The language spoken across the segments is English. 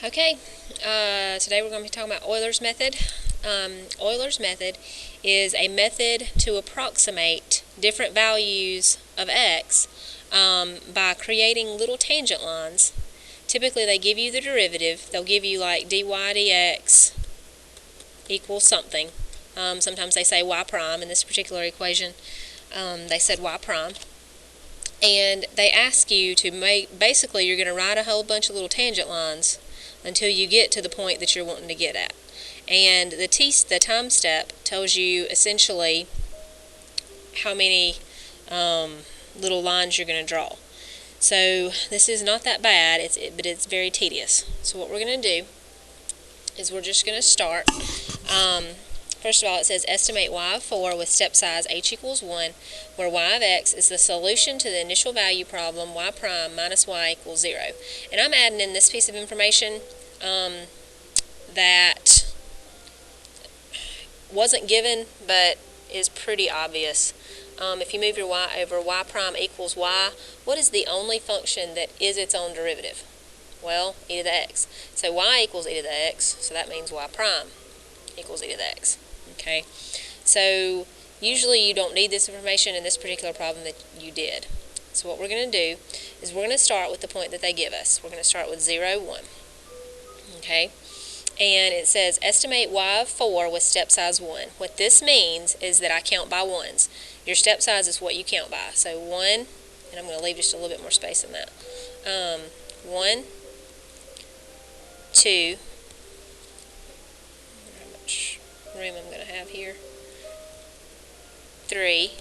Okay, today we're going to be talking about Euler's method. Euler's method is a method to approximate different values of x by creating little tangent lines. Typically they give you the derivative. They'll give you like dy dx equals something. Sometimes they say y prime. In this particular equation, they said y prime. And they ask you to basically you're going to write a whole bunch of little tangent lines until you get to the point that you're wanting to get at. And the time step tells you essentially how many little lines you're going to draw. So this is not that bad, but it's very tedious. So what we're going to do is we're just going to start. First of all, it says estimate y of 4 with step size h equals 1, where y of x is the solution to the initial value problem y prime minus y equals 0. And I'm adding in this piece of information that wasn't given but is pretty obvious. If you move your y over y prime equals y, what is the only function that is its own derivative? Well, e to the x. So y equals e to the x, so that means y prime equals e to the x. Okay, so usually you don't need this information. In this particular problem that you did. So what we're going to do is we're going to start with the point that they give us. We're going to start with 0, 1. Okay, and it says estimate y of 4 with step size 1. What this means is that I count by ones. Your step size is what you count by. So 1, and I'm going to leave just a little bit more space in that. 1, 2, how much room I'm going to have here, 3,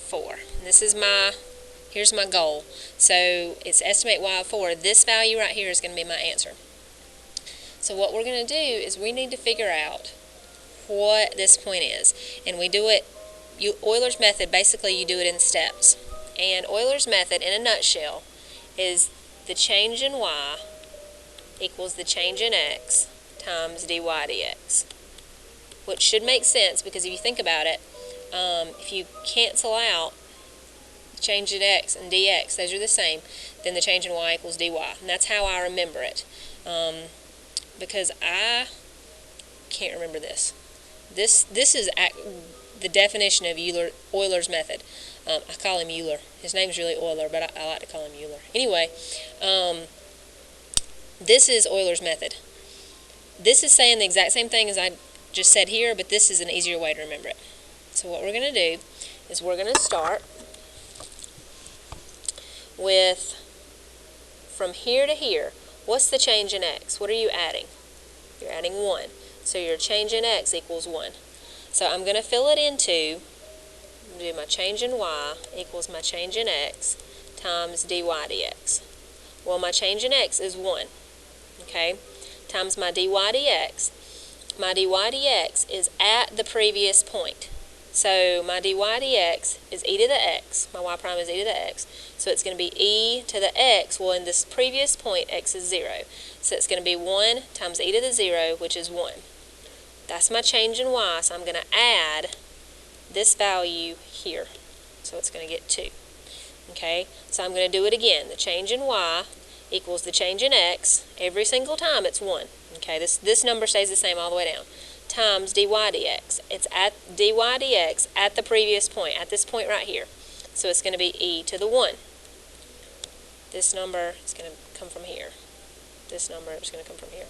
4. And this is here's my goal. So it's estimate y of 4. This value right here is going to be my answer. So what we're going to do is we need to figure out what this point is. And we do it, Euler's method, basically you do it in steps. And Euler's method, in a nutshell, is the change in y equals the change in x times dy dx. Which should make sense, because if you think about it, if you cancel out change in x and dx, those are the same, then the change in y equals dy. And that's how I remember it. Because I can't remember this. This is the definition of Euler's method. I call him Euler. His name's really Euler, but I like to call him Euler. Anyway, this is Euler's method. This is saying the exact same thing as I just said here, but this is an easier way to remember it. So what we're going to do is we're going to start with, from here to here, what's the change in x? What are you adding? You're adding 1. So your change in x equals 1. So I'm going to fill it into, do my change in y equals my change in x times dy dx. Well, my change in x is 1. Okay? Times my dy dx. My dy dx is at the previous point. So my dy dx is e to the x. My y prime is e to the x. So it's going to be e to the x. Well, in this previous point, x is 0. So it's going to be 1 times e to the 0, which is 1. That's my change in y, so I'm going to add this value here. So it's going to get 2. Okay, so I'm going to do it again. The change in y equals the change in x. Every single time it's 1. Okay, this number stays the same all the way down. Times dy dx. It's at dy dx at the previous point, at this point right here. So it's going to be e to the 1. This number is going to come from here. This number is going to come from here.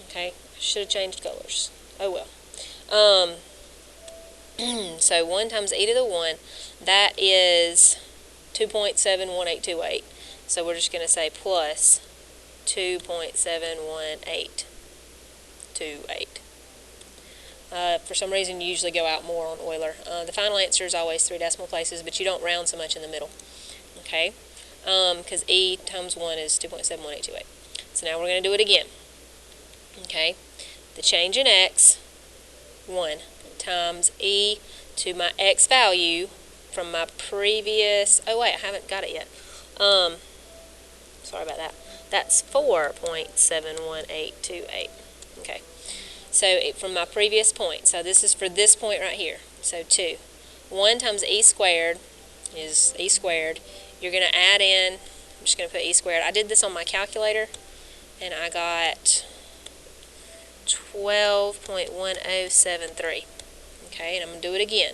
Okay, should have changed colors. Oh well. So 1 times e to the 1, that is 2.71828. So we're just going to say plus 2.71828. For some reason, you usually go out more on Euler. The final answer is always 3 decimal places, but you don't round so much in the middle. Okay? Because e times 1 is 2.71828. So now we're going to do it again. Okay? The change in x, 1, times e to my x value from my previous... Oh, wait, I haven't got it yet. Sorry about that. That's 4.71828. Okay. So from my previous point. So this is for this point right here. So 2. 1 times e squared is e squared. You're going to add in I'm just going to put e squared. I did this on my calculator, and I got 12.1073. Okay, and I'm going to do it again.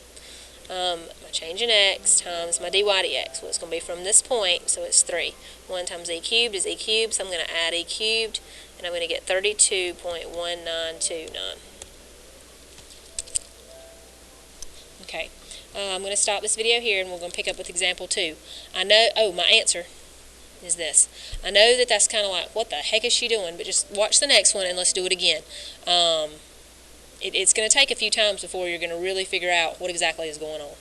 My change in x times my dy dx. Well, it's going to be from this point, so it's 3. 1 times e cubed is e cubed, so I'm going to add e cubed, and I'm going to get 32.1929. Okay, I'm going to stop this video here, and we're going to pick up with example 2. I know, my answer is this. I know that that's kind of like, what the heck is she doing? But just watch the next one, and let's do it again. It's going to take a few times before you're going to really figure out what exactly is going on.